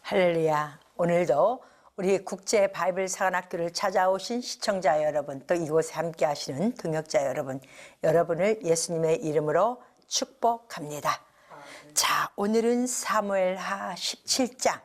할렐루야. 오늘도 우리 국제 바이블 사관학교를 찾아오신 시청자 여러분, 또 이곳에 함께 하시는 동역자 여러분, 여러분을 예수님의 이름으로 축복합니다. 자, 오늘은 사무엘하 17장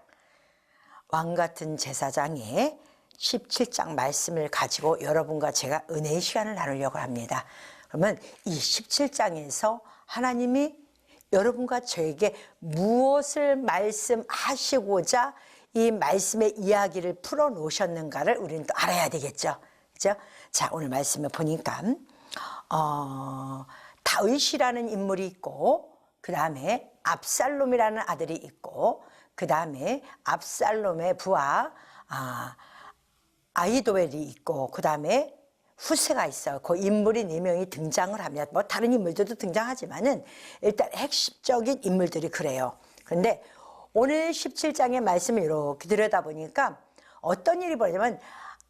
왕같은 제사장의 17장 말씀을 가지고 여러분과 제가 은혜의 시간을 나누려고 합니다. 그러면 이 17장에서 하나님이 여러분과 저에게 무엇을 말씀하시고자 이 말씀의 이야기를 풀어놓으셨는가를 우리는 또 알아야 되겠죠. 그죠? 자, 오늘 말씀을 보니까 다윗이라는 인물이 있고, 그 다음에 압살롬이라는 아들이 있고, 그 다음에 압살롬의 부하 아히도벨이 있고, 그 다음에 후세가 있어요. 그 인물이 4명이 등장을 합니다. 뭐 다른 인물들도 등장하지만은 일단 핵심적인 인물들이 그래요. 그런데 오늘 17장의 말씀을 이렇게 들여다보니까 어떤 일이 벌어지냐면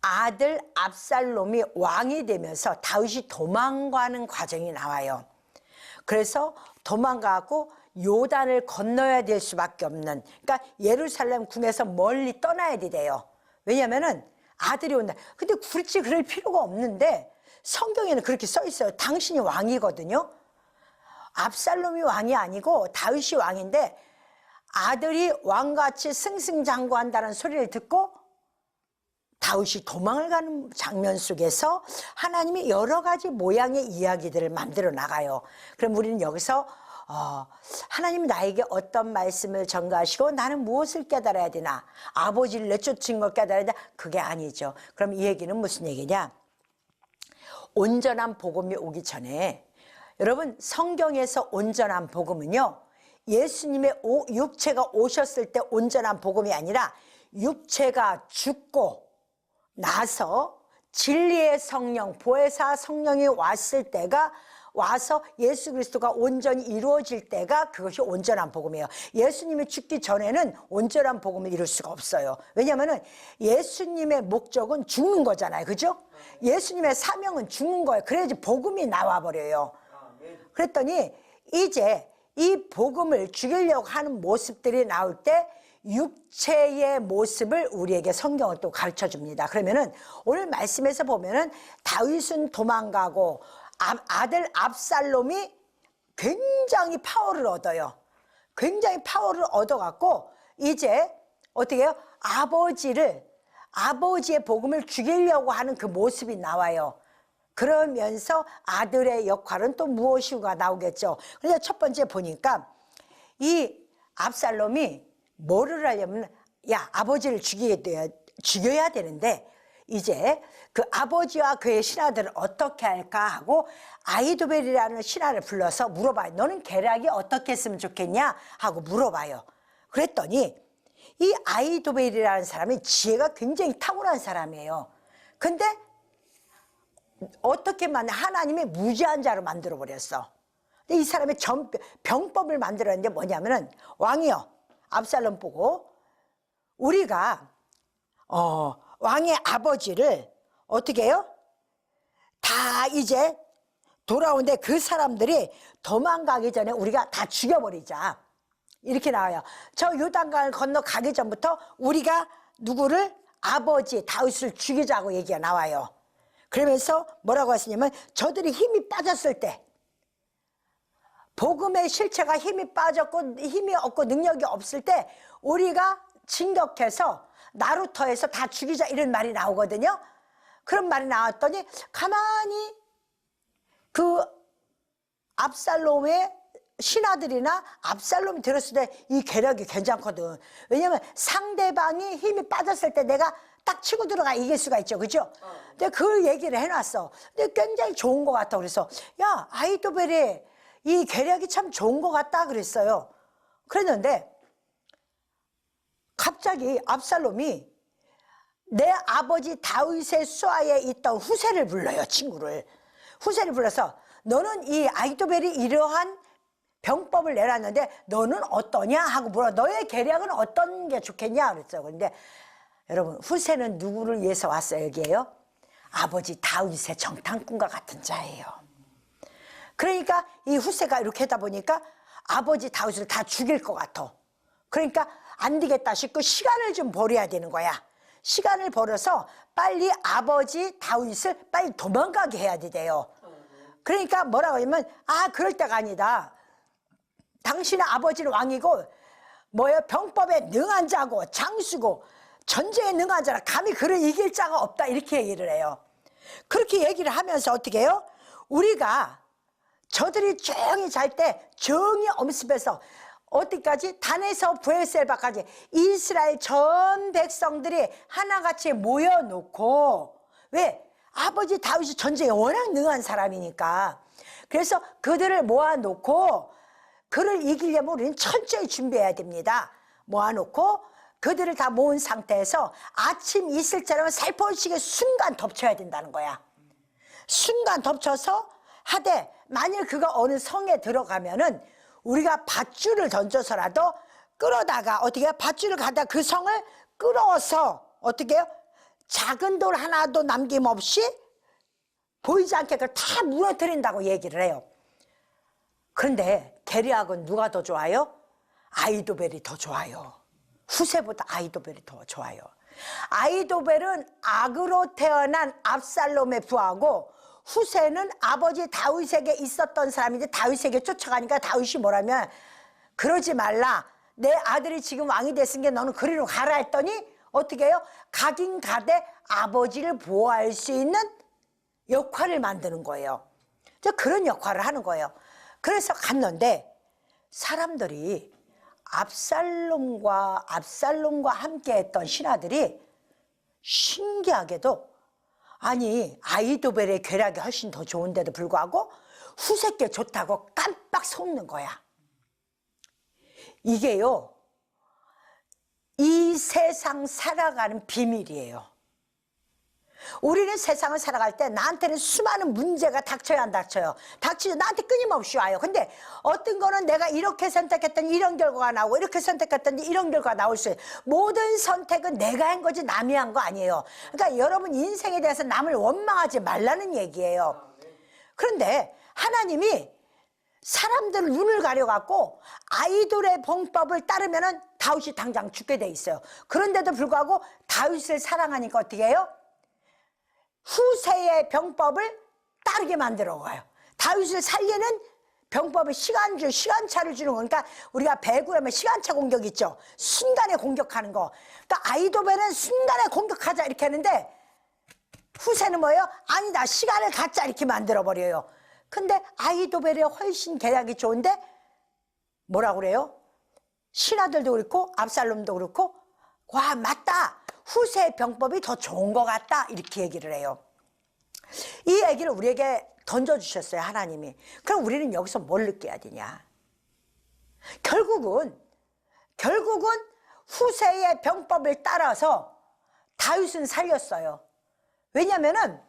아들 압살롬이 왕이 되면서 다윗이 도망가는 과정이 나와요. 그래서 도망가고 요단을 건너야 될 수밖에 없는, 그러니까 예루살렘 궁에서 멀리 떠나야 돼요. 왜냐면은 아들이 온다. 근데 굳이 그럴 필요가 없는데 성경에는 그렇게 써 있어요. 당신이 왕이거든요. 압살롬이 왕이 아니고 다윗이 왕인데 아들이 왕같이 승승장구한다는 소리를 듣고 다윗이 도망을 가는 장면 속에서 하나님이 여러 가지 모양의 이야기들을 만들어 나가요. 그럼 우리는 여기서 하나님이 나에게 어떤 말씀을 전가하시고 나는 무엇을 깨달아야 되나, 아버지를 내쫓은 걸 깨달아야 되나, 그게 아니죠. 그럼 이 얘기는 무슨 얘기냐, 온전한 복음이 오기 전에, 여러분 성경에서 온전한 복음은요, 예수님의 육체가 오셨을 때 온전한 복음이 아니라 육체가 죽고 나서 진리의 성령, 보혜사 성령이 왔을 때가 와서 예수 그리스도가 온전히 이루어질 때가 그것이 온전한 복음이에요. 예수님이 죽기 전에는 온전한 복음을 이룰 수가 없어요. 왜냐하면 예수님의 목적은 죽는 거잖아요. 그죠? 예수님의 사명은 죽는 거예요. 그래야지 복음이 나와버려요. 그랬더니 이제 이 복음을 죽이려고 하는 모습들이 나올 때 육체의 모습을 우리에게 성경을 또 가르쳐 줍니다. 그러면은 오늘 말씀에서 보면은 다윗은 도망가고 아들 압살롬이 굉장히 파워를 얻어요. 굉장히 파워를 얻어갖고 이제 어떻게 해요? 아버지의 복음을 죽이려고 하는 그 모습이 나와요. 그러면서 아들의 역할은 또 무엇인가 나오겠죠. 그래서 첫 번째 보니까 이 압살롬이 뭐를 하려면, 야, 아버지를 죽여야 되는데 이제 그 아버지와 그의 신하들을 어떻게 할까 하고 아히도벨이라는 신하를 불러서 물어봐요. 너는 계략이 어떻게 했으면 좋겠냐 하고 물어봐요. 그랬더니 이 아히도벨이라는 사람이 지혜가 굉장히 탁월한 사람이에요. 근데 어떻게 하나님의 무지한 자로 만들어 버렸어. 근데 이 사람의 병법을 만들었는데 뭐냐면은, 왕이요, 압살롬 보고 우리가 왕의 아버지를 어떻게 해요? 다 이제 돌아오는데 그 사람들이 도망가기 전에 우리가 다 죽여버리자. 이렇게 나와요. 저 요단강을 건너가기 전부터 우리가 누구를, 아버지 다윗을 죽이자고 얘기가 나와요. 그러면서 뭐라고 하시냐면, 저들이 힘이 빠졌을 때, 복음의 실체가 힘이 빠졌고 힘이 없고 능력이 없을 때 우리가 진격해서 나루터에서 다 죽이자, 이런 말이 나오거든요. 그런 말이 나왔더니 가만히 그 압살롬의 신하들이나 압살롬이 들었을 때 이 계략이 괜찮거든. 왜냐면 상대방이 힘이 빠졌을 때 내가 딱 치고 들어가 이길 수가 있죠. 그죠? 근데 그 얘기를 해놨어. 근데 굉장히 좋은 것 같아. 그래서 야, 아히도벨이 이 계략이 참 좋은 것 같다 그랬어요. 그랬는데 갑자기 압살롬이 내 아버지 다윗의 수하에 있던 후세를 불러요. 친구를. 후세를 불러서 너는 이 아히도벨이 이러한 병법을 내놨는데 너는 어떠냐 하고 물어. 너의 계략은 어떤 게 좋겠냐 그랬어요. 그런데 여러분, 후세는 누구를 위해서 왔어요? 여기에요? 아버지 다윗의 정탐꾼과 같은 자예요. 그러니까 이 후세가 이렇게 하다 보니까 아버지 다윗을 다 죽일 것 같아. 그러니까 안 되겠다 싶고 시간을 좀 벌여야 되는 거야. 시간을 벌어서 빨리 아버지 다윗을 빨리 도망가게 해야 돼요. 그러니까 뭐라고 하냐면 그럴 때가 아니다. 당신의 아버지는 왕이고 병법에 능한 자고 장수고 전쟁에 능한 자라 감히 그를 이길 자가 없다 이렇게 얘기를 해요. 그렇게 얘기를 하면서 어떻게 해요? 우리가 저들이 조용히 잘 때 정이 엄습해서 어디까지? 단에서 브엘셀바까지 이스라엘 전 백성들이 하나같이 모여놓고 왜? 아버지 다윗이 전쟁에 워낙 능한 사람이니까 그래서 그들을 모아놓고 그를 이기려면 우리는 철저히 준비해야 됩니다. 모아놓고 그들을 다 모은 상태에서 아침 이슬처럼 살포시게 순간 덮쳐야 된다는 거야. 순간 덮쳐서 하되 만일 그가 어느 성에 들어가면은 우리가 밧줄을 던져서라도 끌어다가 어떻게 해요? 밧줄을 가다 그 성을 끌어서 어떻게 해요? 작은 돌 하나도 남김없이 보이지 않게 그걸 다 무너뜨린다고 얘기를 해요. 그런데 게리압은 누가 더 좋아요? 아히도벨이 더 좋아요. 후세보다 아히도벨이 더 좋아요. 아히도벨은 악으로 태어난 압살롬의 부하고 후세는 아버지 다윗에게 있었던 사람인데 다윗에게 쫓아가니까 다윗이 뭐라면 그러지 말라. 내 아들이 지금 왕이 됐으니까 너는 그리로 가라 했더니 어떻게 해요? 가긴 가되 아버지를 보호할 수 있는 역할을 만드는 거예요. 그런 역할을 하는 거예요. 그래서 갔는데 사람들이 압살롬과 함께 했던 신하들이 신기하게도 아니 아히도벨의 괴락이 훨씬 더 좋은데도 불구하고 후세께 좋다고 깜빡 속는 거야. 이게요 이 세상 살아가는 비밀이에요. 우리는 세상을 살아갈 때 나한테는 수많은 문제가 닥쳐야 안 닥쳐요. 닥치죠. 나한테 끊임없이 와요. 근데 어떤 거는 내가 이렇게 선택했더니 이런 결과가 나오고 이렇게 선택했더니 이런 결과가 나올 수 있어요. 모든 선택은 내가 한 거지 남이 한 거 아니에요. 그러니까 여러분 인생에 대해서 남을 원망하지 말라는 얘기예요. 그런데 하나님이 사람들 눈을 가려갖고 아이돌의 봉법을 따르면은 다윗이 당장 죽게 돼 있어요. 그런데도 불구하고 다윗을 사랑하니까 어떻게 해요? 후세의 병법을 따르게 만들어 가요. 다윗을 살리는 병법의 시간차를 주는 거니까 우리가 배구라면 시간차 공격 있죠. 순간에 공격하는 거. 그러니까 아히도벨은 순간에 공격하자 이렇게 하는데 후세는 뭐예요? 아니다 시간을 갖자 이렇게 만들어 버려요. 근데 아히도벨이 훨씬 계략이 좋은데 뭐라고 그래요? 신하들도 그렇고 압살롬도 그렇고 와 맞다. 후세의 병법이 더 좋은 것 같다 이렇게 얘기를 해요. 이 얘기를 우리에게 던져주셨어요 하나님이. 그럼 우리는 여기서 뭘 느껴야 되냐? 결국은 후세의 병법을 따라서 다윗은 살렸어요. 왜냐하면은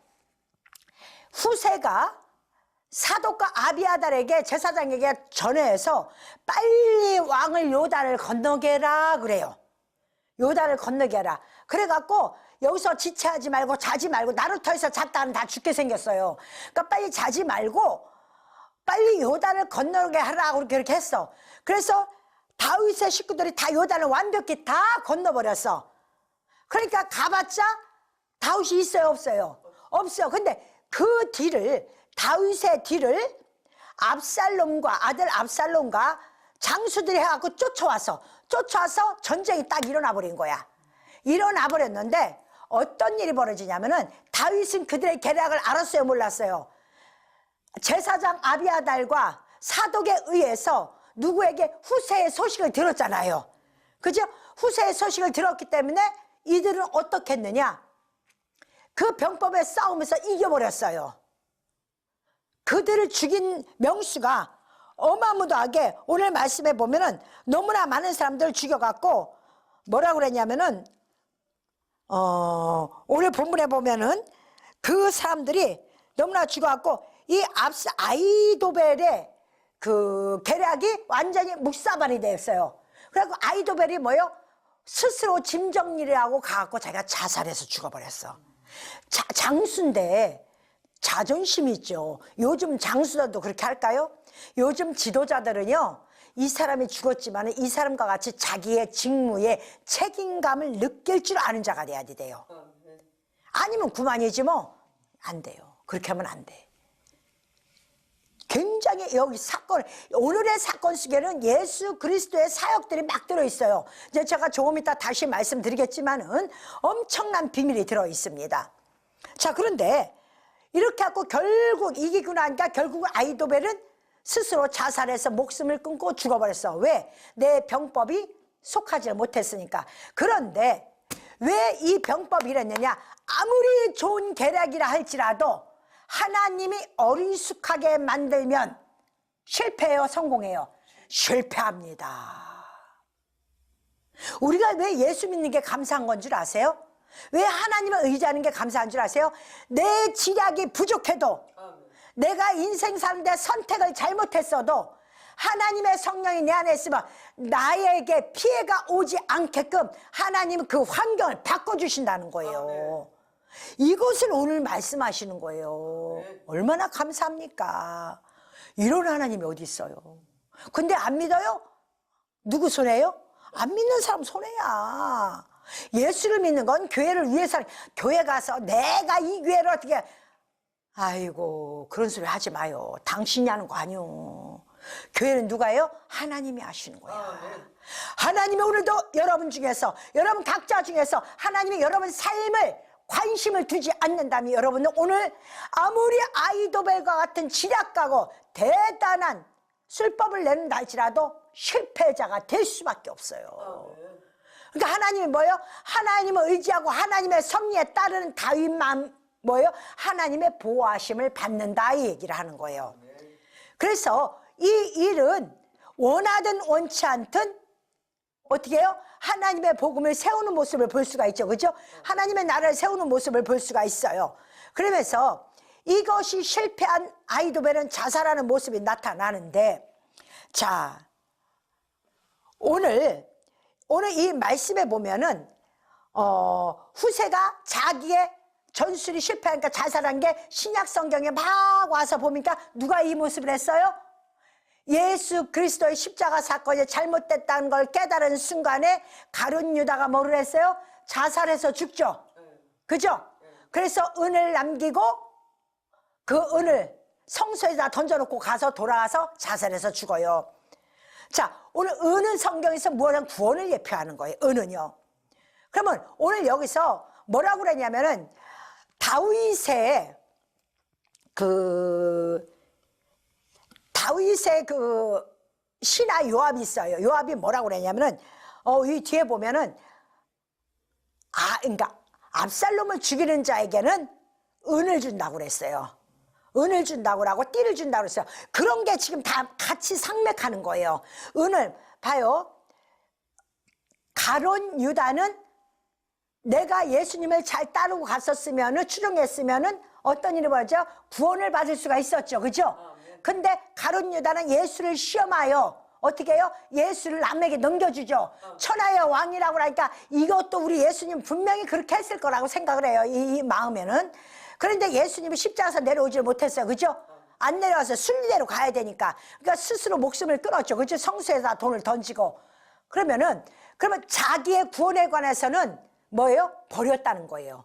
후세가 사독과 아비아달에게 제사장에게 전해서 빨리 왕을 요단을 건너게 해라 그래요. 요단을 건너게 해라. 그래갖고 여기서 지체하지 말고 자지 말고 나루터에서 잤다는 다 죽게 생겼어요. 그러니까 빨리 자지 말고 빨리 요단을 건너게 하라고 그렇게 했어. 그래서 다윗의 식구들이 다 요단을 완벽히 다 건너버렸어. 그러니까 가봤자 다윗이 있어요 없어요? 없어요. 근데 그 뒤를 다윗의 뒤를 압살롬과 아들 압살롬과 장수들이 해갖고 쫓아와서 전쟁이 딱 일어나 버린 거야. 일어나 버렸는데 어떤 일이 벌어지냐면은 다윗은 그들의 계략을 알았어요 몰랐어요? 제사장 아비아달과 사독에 의해서 누구에게 후세의 소식을 들었잖아요. 그죠? 후세의 소식을 들었기 때문에 이들은 어떻게 했느냐? 그 병법에 싸우면서 이겨버렸어요. 그들을 죽인 명수가 어마무도하게 오늘 말씀에 보면은 너무나 많은 사람들을 죽여갖고 뭐라고 그랬냐면은 오늘 본문에 보면은 그 사람들이 너무나 죽어갖고 이 아히도벨의 그 계략이 완전히 묵사발이 됐어요. 그래갖고 아히도벨이 뭐요? 스스로 짐 정리를 하고 가갖고 자기가 자살해서 죽어버렸어. 장수인데 자존심이 있죠. 요즘 장수들도 그렇게 할까요? 요즘 지도자들은요 이 사람이 죽었지만 이 사람과 같이 자기의 직무에 책임감을 느낄 줄 아는 자가 돼야 돼요. 아니면 그만이지 뭐. 안 돼요. 그렇게 하면 안 돼. 굉장히 여기 사건, 오늘의 사건 속에는 예수 그리스도의 사역들이 막 들어있어요. 이제 제가 조금 이따 다시 말씀드리겠지만은 엄청난 비밀이 들어있습니다. 자, 그런데 이렇게 하고 결국 이기고 나니까 결국 아이도벨은 스스로 자살해서 목숨을 끊고 죽어버렸어. 왜? 내 병법이 속하지 못했으니까. 그런데 왜 이 병법이 이랬느냐? 아무리 좋은 계략이라 할지라도 하나님이 어리숙하게 만들면 실패해요, 성공해요? 실패합니다. 우리가 왜 예수 믿는 게 감사한 건 줄 아세요? 왜 하나님을 의지하는 게 감사한 줄 아세요? 내 지략이 부족해도, 내가 인생 사는데 선택을 잘못했어도 하나님의 성령이 내 안에 있으면 나에게 피해가 오지 않게끔 하나님은 그 환경을 바꿔주신다는 거예요. 이것을 오늘 말씀하시는 거예요. 얼마나 감사합니까? 이런 하나님이 어디 있어요? 근데 안 믿어요? 누구 손해요? 안 믿는 사람 손해야. 예수를 믿는 건 교회를 위해서, 교회 가서 내가 이 교회를 어떻게, 아이고 그런 소리 하지 마요. 당신이 하는 거 아니요. 교회는 누가 해요? 하나님이 하시는 거야. 하나님이 오늘도 여러분 중에서, 여러분 각자 중에서 하나님이 여러분 삶을 관심을 두지 않는다면 여러분은 오늘 아무리 아이도벨과 같은 지략가고 대단한 술법을 내는다 할지라도 실패자가 될 수밖에 없어요. 그러니까 하나님이 뭐예요? 하나님을 의지하고 하나님의 섭리에 따르는 다윗만 뭐예요? 하나님의 보호하심을 받는다, 이 얘기를 하는 거예요. 그래서 이 일은 원하든 원치 않든 어떻게 해요? 하나님의 복음을 세우는 모습을 볼 수가 있죠. 그죠? 하나님의 나라를 세우는 모습을 볼 수가 있어요. 그러면서 이것이 실패한 아이도벨은 자살하는 모습이 나타나는데, 자, 오늘 이 말씀에 보면은 후세가 자기의 전술이 실패하니까 자살한 게 신약 성경에 막 와서 보니까 누가 이 모습을 했어요? 예수 그리스도의 십자가 사건이 잘못됐다는 걸 깨달은 순간에 가룟 유다가 뭐를 했어요? 자살해서 죽죠. 그죠? 그래서 은을 남기고 그 은을 성소에다 던져놓고 가서 돌아와서 자살해서 죽어요. 자, 오늘 은은 성경에서 무엇은 구원을 예표하는 거예요. 은은요. 그러면 오늘 여기서 뭐라고 그랬냐면은 다윗의 그 신하 요압이 있어요. 요압이 뭐라고 그랬냐면은 이 뒤에 보면은 그러니까 압살롬을 죽이는 자에게는 은을 준다고 그랬어요. 은을 준다고 하고 띠를 준다고 그랬어요. 그런 게 지금 다 같이 상맥하는 거예요. 은을 봐요. 가룟 유다는 내가 예수님을 잘 따르고 갔었으면은, 추종했으면은 어떤 일이 벌어져? 구원을 받을 수가 있었죠. 그죠? 근데 가룟 유다는 예수를 시험하여 어떻게 해요? 예수를 남에게 넘겨주죠. 천하의 왕이라고 하니까 이것도 우리 예수님 분명히 그렇게 했을 거라고 생각을 해요. 이 마음에는. 그런데 예수님이 십자가에서 내려오질 못했어요. 그죠? 안 내려와서 순리대로 가야 되니까. 그러니까 스스로 목숨을 끊었죠. 그죠? 성수에다 돈을 던지고. 그러면 자기의 구원에 관해서는 뭐예요? 버렸다는 거예요.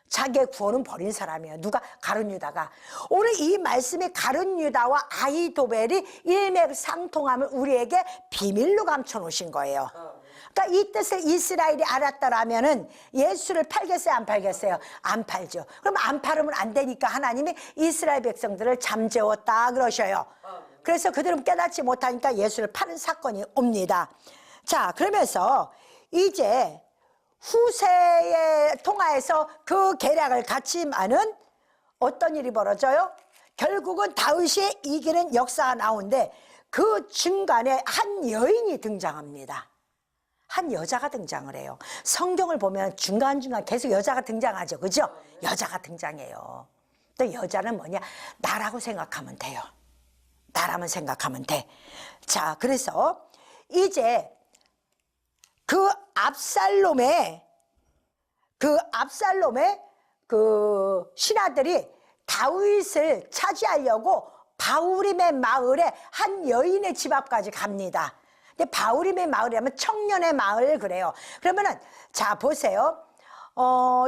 자기의 구원은 버린 사람이에요. 누가? 가룟 유다가. 오늘 이 말씀이 가룟 유다와 아이도벨이 일맥상통함을 우리에게 비밀로 감춰 놓으신 거예요. 그러니까 이 뜻을 이스라엘이 알았더라면은 예수를 팔겠어요, 안 팔겠어요? 안 팔죠. 그럼 안 팔으면 안 되니까 하나님이 이스라엘 백성들을 잠재웠다 그러셔요. 그래서 그들은 깨닫지 못하니까 예수를 파는 사건이 옵니다. 자, 그러면서 이제 후세에 통하여서 그 계략을 갖지만은 어떤 일이 벌어져요? 결국은 다윗이 이기는 역사가 나오는데 그 중간에 한 여인이 등장합니다. 한 여자가 등장을 해요. 성경을 보면 중간중간 계속 여자가 등장하죠. 그죠? 여자가 등장해요. 또 여자는 뭐냐? 나라고 생각하면 돼요. 나라면 생각하면 돼. 자, 그래서 이제 그 압살롬의 그 신하들이 다윗을 차지하려고 바우림의 마을에 한 여인의 집 앞까지 갑니다. 근데 바우림의 마을이라면 청년의 마을 그래요. 그러면은 자 보세요.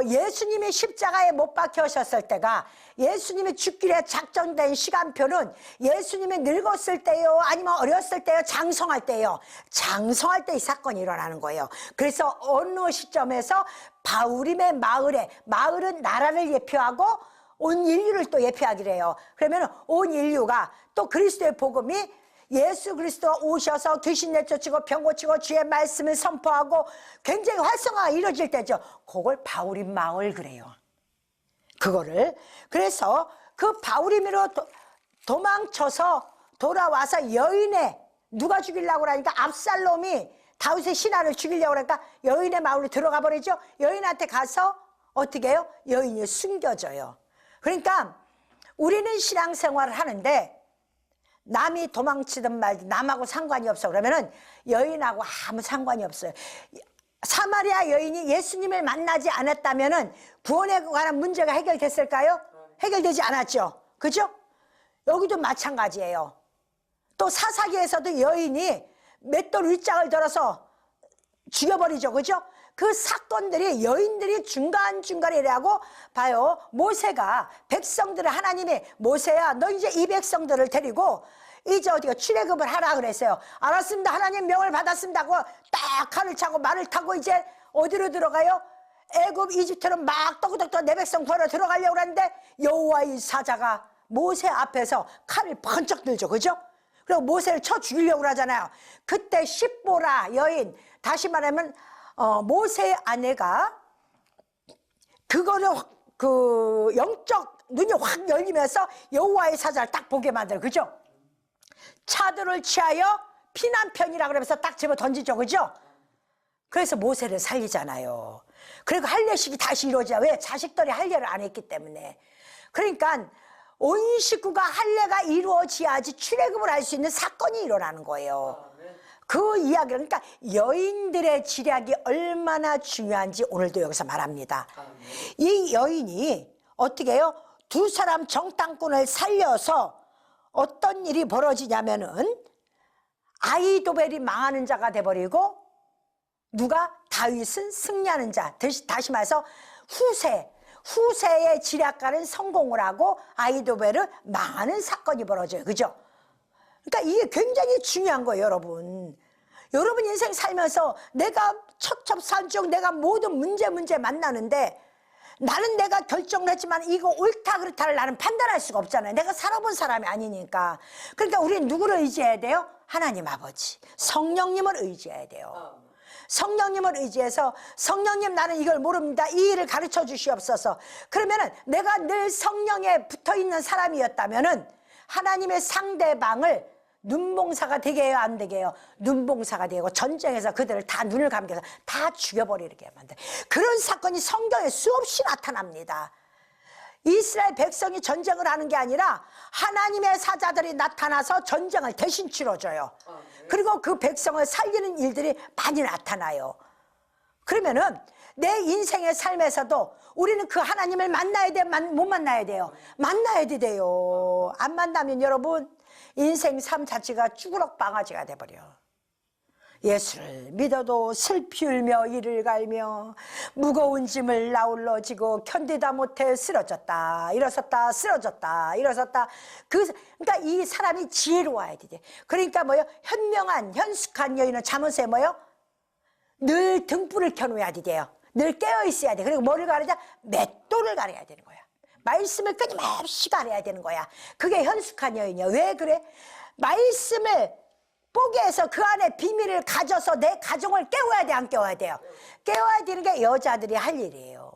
예수님이 십자가에 못 박혀셨을 때가 예수님이 죽기로 작정된 시간표는 예수님이 늙었을 때요 아니면 어렸을 때요 장성할 때요. 장성할 때 이 사건이 일어나는 거예요. 그래서 어느 시점에서 바우림의 마을에, 마을은 나라를 예표하고 온 인류를 또 예표하기로 해요. 그러면 온 인류가 또 그리스도의 복음이 예수 그리스도가 오셔서 귀신 내쫓고 병 고치고 주의 말씀을 선포하고 굉장히 활성화가 이루어질 때죠. 그걸 바우림 마을 그래요. 그거를 그래서 그 바우림으로 도망쳐서 돌아와서 여인의 누가 죽이려고 그러니까 압살롬이 다윗의 신하를 죽이려고 그러니까 여인의 마을로 들어가 버리죠. 여인한테 가서 어떻게 해요? 여인이 숨겨져요. 그러니까 우리는 신앙생활을 하는데 남이 도망치든 말든 남하고 상관이 없어. 그러면은 여인하고 아무 상관이 없어요. 사마리아 여인이 예수님을 만나지 않았다면은 구원에 관한 문제가 해결됐을까요? 해결되지 않았죠. 그죠? 여기도 마찬가지예요. 또 사사기에서도 여인이 맷돌 윗장을 들어서 죽여버리죠. 그죠? 그 사건들이 여인들이 중간중간이라고 봐요. 모세가 백성들을 하나님이 모세야 너 이제 이 백성들을 데리고 이제 어디가 출애굽을 하라 그랬어요. 알았습니다. 하나님 명을 받았습니다 하고 딱 칼을 차고 말을 타고 이제 어디로 들어가요? 애굽 이집트로 막 떠그덕떠 내 백성 구하러 들어가려고 하는데 여호와의 사자가 모세 앞에서 칼을 번쩍 들죠. 그죠? 그리고 모세를 쳐 죽이려고 하잖아요. 그때 십보라 여인, 다시 말하면 모세의 아내가 그거를 그 영적 눈이 확 열리면서 여호와의 사자를 딱 보게 만들어요. 그죠? 차도를 취하여 피난편이라 그러면서 딱 집어 던지죠. 그죠? 그래서 모세를 살리잖아요. 그리고 할례식이 다시 이루어져요. 왜? 자식들이 할례를 안 했기 때문에. 그러니까 온 식구가 할례가 이루어져야지 출애굽을 할 수 있는 사건이 일어나는 거예요. 그 이야기를, 그러니까 여인들의 지략이 얼마나 중요한지 오늘도 여기서 말합니다. 이 여인이 어떻게 해요? 두 사람 정탐꾼을 살려서 어떤 일이 벌어지냐면은 아히도벨이 망하는 자가 돼버리고 누가? 다윗은 승리하는 자. 다시 말해서 후세의 지략가는 성공을 하고 아히도벨은 망하는 사건이 벌어져요. 그죠? 그러니까 이게 굉장히 중요한 거예요. 여러분 인생 살면서 내가 첩첩산중 내가 모든 문제 만나는데 나는 내가 결정을 했지만 이거 옳다 그렇다를 나는 판단할 수가 없잖아요. 내가 살아본 사람이 아니니까. 그러니까 우리는 누구를 의지해야 돼요? 하나님 아버지 성령님을 의지해야 돼요. 성령님을 의지해서 성령님 나는 이걸 모릅니다. 이 일을 가르쳐 주시옵소서. 그러면은 내가 늘 성령에 붙어있는 사람이었다면은 하나님의 상대방을 눈봉사가 되게 해요? 안 되게 해요? 눈봉사가 되고 전쟁에서 그들을 다 눈을 감겨서 다 죽여버리게 만들어요. 그런 사건이 성경에 수없이 나타납니다. 이스라엘 백성이 전쟁을 하는 게 아니라 하나님의 사자들이 나타나서 전쟁을 대신 치러줘요. 그리고 그 백성을 살리는 일들이 많이 나타나요. 그러면은 내 인생의 삶에서도 우리는 그 하나님을 만나야 돼? 못 만나야 돼요? 만나야 돼요. 안 만나면 여러분 인생 삶 자체가 쭈그럭 바가지가 돼버려. 예수를 믿어도 슬피 울며 이를 갈며 무거운 짐을 나홀로 지고 견디다 못해 쓰러졌다 일어섰다 쓰러졌다 일어섰다. 그러니까 이 사람이 지혜로워야 돼. 그러니까 뭐요? 현명한 현숙한 여인은 잠언서에 뭐요? 늘 등불을 켜놓아야 돼요. 늘 깨어있어야 돼. 그리고 뭐를 가르자? 맷돌을 가려야 되는 거야. 말씀을 끊임없이 가려야 되는 거야. 그게 현숙한 여인이야. 왜 그래? 말씀을 보게 해서 그 안에 비밀을 가져서 내 가정을 깨워야 돼, 안 깨워야 돼요? 깨워야 되는 게 여자들이 할 일이에요.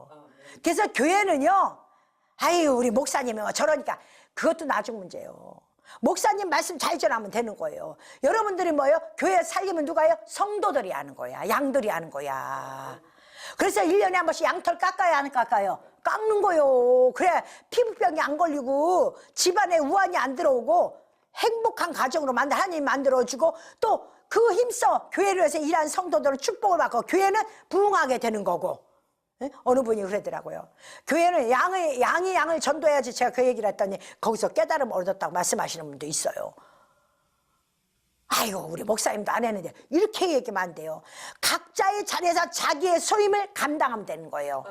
그래서 교회는요, 아유 우리 목사님이 저러니까 그것도 나중 문제예요. 목사님 말씀 잘 전하면 되는 거예요. 여러분들이 뭐예요? 교회 살리면 누가요? 성도들이 하는 거야. 양들이 하는 거야. 그래서 1년에 한 번씩 양털 깎아야 안 깎아요? 깎는 거요. 그래 피부병이 안 걸리고 집안에 우환이 안 들어오고 행복한 가정으로 하나님이 만들어주고 또 그 힘써 교회를 해서 일한 성도들은 축복을 받고 교회는 부흥하게 되는 거고. 예? 어느 분이 그러더라고요. 교회는 양이 양을 전도해야지. 제가 그 얘기를 했더니 거기서 깨달음을 얻었다고 말씀하시는 분도 있어요. 아이고 우리 목사님도 안 했는데 이렇게 얘기하면 안 돼요. 각자의 자리에서 자기의 소임을 감당하면 되는 거예요.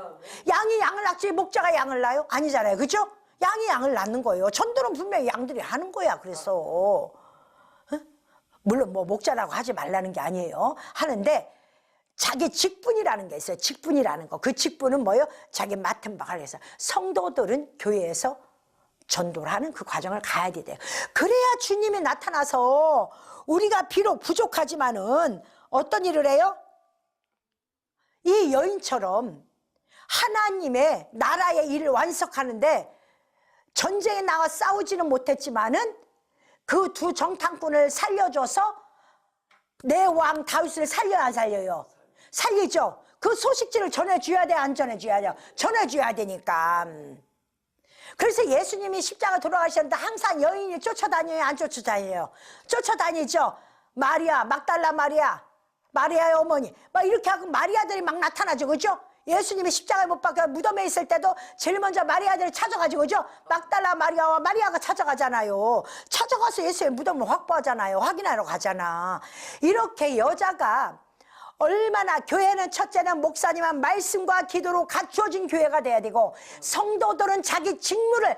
양이 양을 낳지 목자가 양을 낳아요? 아니잖아요. 그죠? 양이 양을 낳는 거예요. 전도는 분명히 양들이 하는 거야. 그래서 어? 물론 뭐 목자라고 하지 말라는 게 아니에요. 하는데 자기 직분이라는 게 있어요. 직분이라는 거. 그 직분은 뭐예요? 자기 맡은 바가 해서 성도들은 교회에서 전도를 하는 그 과정을 가야 돼요. 그래야 주님이 나타나서 우리가 비록 부족하지만은 어떤 일을 해요? 이 여인처럼 하나님의 나라의 일을 완성하는데 전쟁에 나가 싸우지는 못했지만은 그 두 정탐꾼을 살려줘서 내 왕 다윗을 살려야 안 살려요? 살리죠. 그 소식지를 전해줘야 돼, 안 전해줘야 돼요? 전해줘야 되니까. 그래서 예수님이 십자가 돌아가셨는데 항상 여인이 쫓아다녀요, 안 쫓아다녀요? 쫓아다니죠. 마리아, 막달라 마리아, 마리아의 어머니 막 이렇게 하고 마리아들이 막 나타나죠. 그죠? 예수님이 십자가에 못 박혀 무덤에 있을 때도 제일 먼저 마리아들이 찾아가지고, 그죠? 막달라 마리아와 마리아가 찾아가잖아요. 찾아가서 예수의 무덤을 확보하잖아요. 확인하러 가잖아. 이렇게 여자가 얼마나, 교회는 첫째는 목사님한 말씀과 기도로 갖추어진 교회가 돼야 되고, 성도들은 자기 직무를,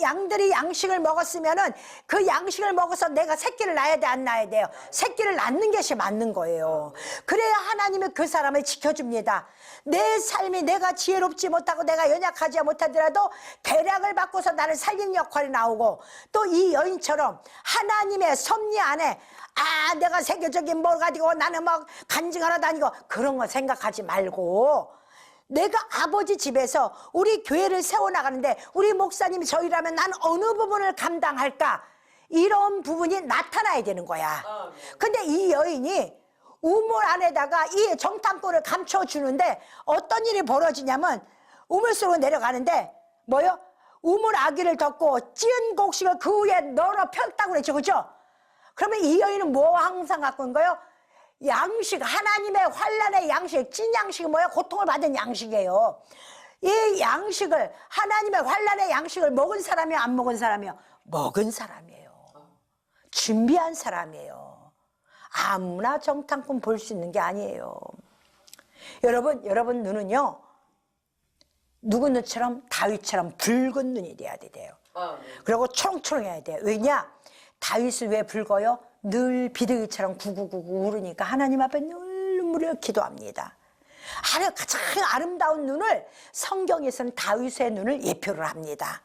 양들이 양식을 먹었으면은 그 양식을 먹어서 내가 새끼를 낳아야 돼, 안 낳아야 돼요? 새끼를 낳는 것이 맞는 거예요. 그래야 하나님이 그 사람을 지켜줍니다. 내 삶이 내가 지혜롭지 못하고 내가 연약하지 못하더라도 계략을 바꿔서 나를 살리는 역할이 나오고, 또 이 여인처럼 하나님의 섭리 안에 내가 세계적인 뭘 가지고 나는 막 간증하러 다니고 그런 거 생각하지 말고, 내가 아버지 집에서 우리 교회를 세워나가는데 우리 목사님이 저희라면 난 어느 부분을 감당할까, 이런 부분이 나타나야 되는 거야. 근데 이 여인이 우물 안에다가 이 정탐꾼을 감춰주는데 어떤 일이 벌어지냐면, 우물 속으로 내려가는데 뭐요? 우물 아기를 덮고 찌은 곡식을 그 위에 널어 폈다고 그랬죠. 그죠? 그러면 이 여인은 뭐 항상 갖고 온 거예요? 양식, 하나님의 환난의 양식. 찐 양식이 뭐예요? 고통을 받은 양식이에요. 이 양식을, 하나님의 환난의 양식을 먹은 사람이요, 안 먹은 사람이요? 먹은 사람이에요. 준비한 사람이에요. 아무나 정탐꾼 볼 수 있는 게 아니에요. 여러분 눈은요, 누구 눈처럼? 다윗처럼 붉은 눈이 돼야 돼요. 그리고 초롱초롱해야 돼요. 왜냐? 다윗은 왜 붉어요? 늘 비둘기처럼 구구구구 울으니까 하나님 앞에 늘 눈물을 기도합니다. 가장 아름다운 눈을 성경에서는 다윗의 눈을 예표를 합니다.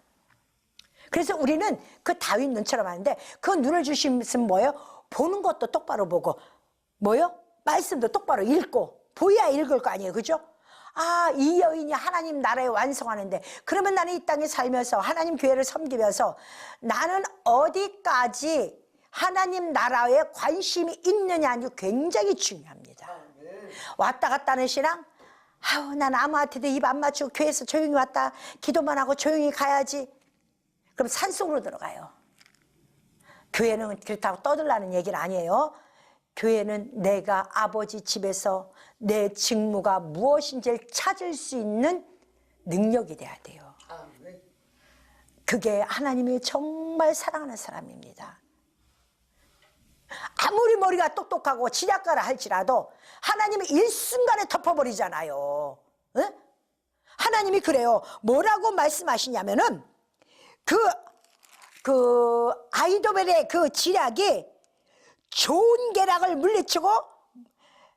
그래서 우리는 그 다윗 눈처럼 하는데, 그 눈을 주시면 뭐예요? 보는 것도 똑바로 보고, 뭐예요? 말씀도 똑바로 읽고, 보여야 읽을 거 아니에요. 그죠? 이 여인이 하나님 나라에 완성하는데, 그러면 나는 이 땅에 살면서 하나님 교회를 섬기면서 나는 어디까지 하나님 나라에 관심이 있느냐는 굉장히 중요합니다. 왔다 갔다 하는 신앙, 난 아무한테도 입 안 맞추고 교회에서 조용히 왔다 기도만 하고 조용히 가야지. 그럼 산속으로 들어가요. 교회는 그렇다고 떠들라는 얘기는 아니에요. 교회는 내가 아버지 집에서 내 직무가 무엇인지를 찾을 수 있는 능력이 돼야 돼요. 그게 하나님이 정말 사랑하는 사람입니다. 아무리 머리가 똑똑하고 지략가라 할지라도 하나님이 일순간에 덮어버리잖아요. 응? 하나님이 그래요. 뭐라고 말씀하시냐면은 그 아이도벨의 그 지략이 좋은 계략을 물리치고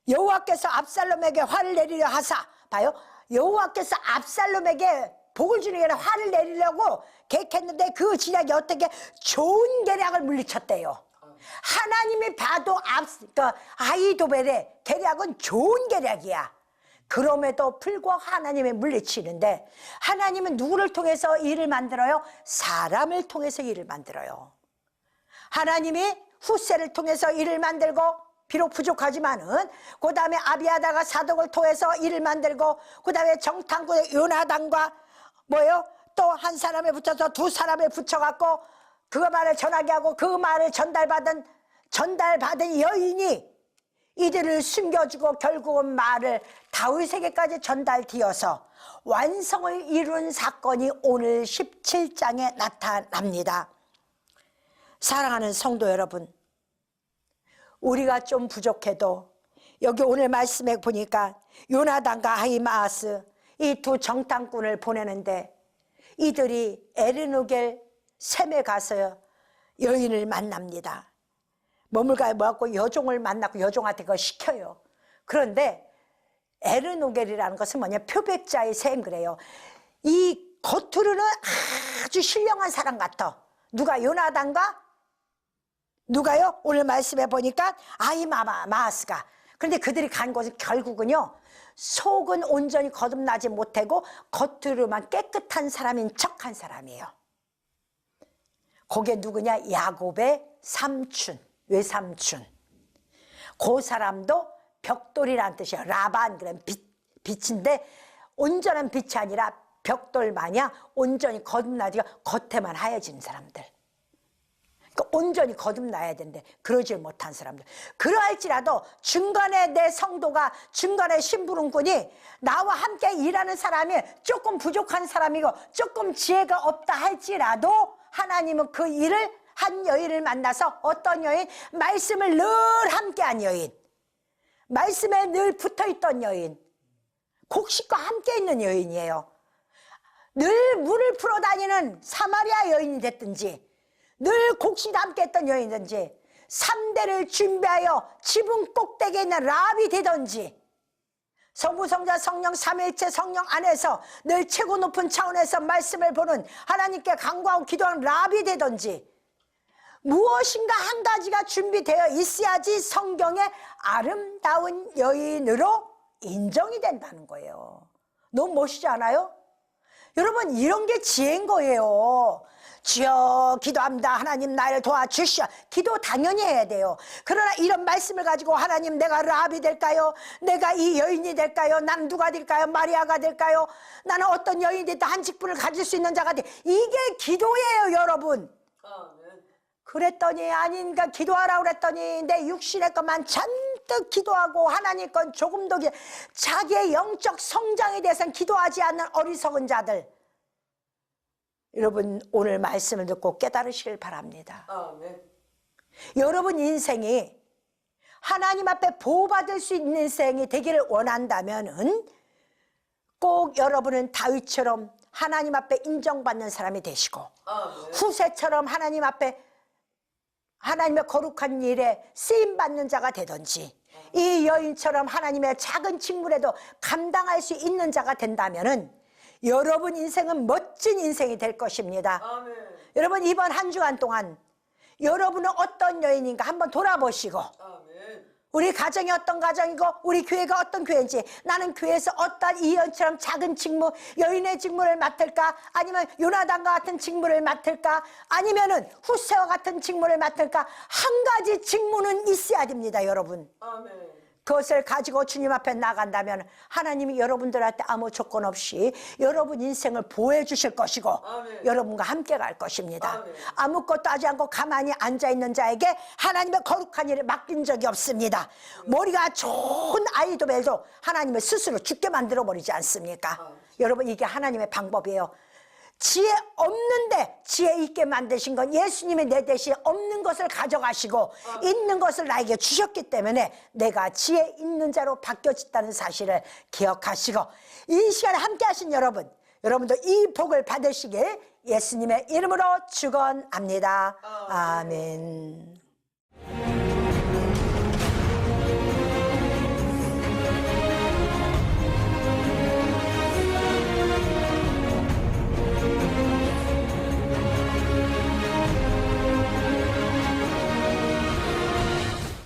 여호와께서 압살롬에게 화를 내리려 하사, 봐요, 여호와께서 압살롬에게 복을 주는 게 아니라 화를 내리려고 계획했는데 그 지략이 어떻게 좋은 계략을 물리쳤대요. 하나님이 봐도 아이도벨의 계략은 좋은 계략이야. 그럼에도 불구하고 하나님의 물리치는데, 하나님은 누구를 통해서 일을 만들어요? 사람을 통해서 일을 만들어요. 하나님이 후세를 통해서 일을 만들고, 비록 부족하지만은 그 다음에 아비아다가 사독을 통해서 일을 만들고, 그 다음에 정탐꾼의 요나단과 뭐요? 또 한 사람에 붙여서 두 사람에 붙여갖고 그 말을 전하게 하고, 그 말을 전달받은 여인이 이들을 숨겨주고 결국은 말을 다윗에게까지 전달되어서 완성을 이룬 사건이 오늘 17장에 나타납니다. 사랑하는 성도 여러분, 우리가 좀 부족해도 여기 오늘 말씀에 보니까 요나단과 아히마아스 이 두 정탐꾼을 보내는데 이들이 에르누겔 셈에 가서 여인을 만납니다. 머물가에 모았고 여종을 만나고 여종한테 그걸 시켜요. 그런데 에르누겔이라는 것은 뭐냐, 표백자의 셈 그래요. 이 겉으로는 아주 신령한 사람 같아. 누가? 요나단과 누가요? 오늘 말씀에 보니까 아히마아스가. 그런데 그들이 간 곳은 결국은요, 속은 온전히 거듭나지 못하고 겉으로만 깨끗한 사람인 척한 사람이에요. 그게 누구냐? 야곱의 삼촌, 외삼촌. 그 사람도 벽돌이라는 뜻이에요. 라반, 그럼 빛인데 온전한 빛이 아니라 벽돌 마냥 온전히 거듭나지가 겉에만 하얘진 사람들. 그러니까 온전히 거듭나야 되는데 그러질 못한 사람들. 그러할지라도 중간에 내 성도가, 중간에 심부름꾼이 나와 함께 일하는 사람이 조금 부족한 사람이고 조금 지혜가 없다 할지라도 하나님은 그 일을 한 여인을 만나서, 어떤 여인? 말씀을 늘 함께한 여인, 말씀에 늘 붙어있던 여인, 곡식과 함께 있는 여인이에요. 늘 물을 풀어다니는 사마리아 여인이 됐든지 늘 곡식과 함께 했던 여인이든지 3대를 준비하여 지붕 꼭대기에 있는 랍이 되든지 성부, 성자, 성령 삼위일체 성령 안에서 늘 최고 높은 차원에서 말씀을 보는 하나님께 간구하고 기도하는 랍이 되든지 무엇인가 한 가지가 준비되어 있어야지 성경의 아름다운 여인으로 인정이 된다는 거예요. 너무 멋있지 않아요? 여러분, 이런 게 지혜인 거예요. 주여 기도합니다. 하나님 나를 도와주시오. 기도 당연히 해야 돼요. 그러나 이런 말씀을 가지고 하나님, 내가 라합이 될까요? 내가 이 여인이 될까요? 나는 누가 될까요? 마리아가 될까요? 나는 어떤 여인이 됐다 한 직분을 가질 수 있는 자가 돼. 이게 기도예요, 여러분. 그랬더니 아닌가, 기도하라고 그랬더니 내 육신의 것만 잔뜩 기도하고 하나님 건 조금 더 자기의 영적 성장에 대해서는 기도하지 않는 어리석은 자들. 여러분, 오늘 말씀을 듣고 깨달으시길 바랍니다. 아멘. 여러분 인생이 하나님 앞에 보호받을 수 있는 인생이 되기를 원한다면 꼭 여러분은 다윗처럼 하나님 앞에 인정받는 사람이 되시고, 아멘. 후세처럼 하나님 앞에 하나님의 거룩한 일에 쓰임받는 자가 되든지, 이 여인처럼 하나님의 작은 직무에도 감당할 수 있는 자가 된다면은 여러분 인생은 멋진 인생이 될 것입니다. 아멘. 여러분, 이번 한 주간 동안 여러분은 어떤 여인인가 한번 돌아보시고, 아멘. 우리 가정이 어떤 가정이고 우리 교회가 어떤 교회인지, 나는 교회에서 어떤 이 여인처럼 작은 직무, 여인의 직무를 맡을까, 아니면 요나단과 같은 직무를 맡을까, 아니면은 후세와 같은 직무를 맡을까. 한 가지 직무는 있어야 됩니다, 여러분. 아멘. 그것을 가지고 주님 앞에 나간다면 하나님이 여러분들한테 아무 조건 없이 여러분 인생을 보호해 주실 것이고, 아멘. 여러분과 함께 갈 것입니다. 아멘. 아무것도 하지 않고 가만히 앉아있는 자에게 하나님의 거룩한 일을 맡긴 적이 없습니다. 아멘. 머리가 좋은 아이도벨도 하나님을 스스로 죽게 만들어버리지 않습니까? 아멘. 여러분, 이게 하나님의 방법이에요. 지혜 없는데 지혜 있게 만드신 건 예수님이 내 대신 없는 것을 가져가시고 있는 것을 나에게 주셨기 때문에 내가 지혜 있는 자로 바뀌어졌다는 사실을 기억하시고, 이 시간에 함께 하신 여러분도 이 복을 받으시길 예수님의 이름으로 축원합니다. 아멘.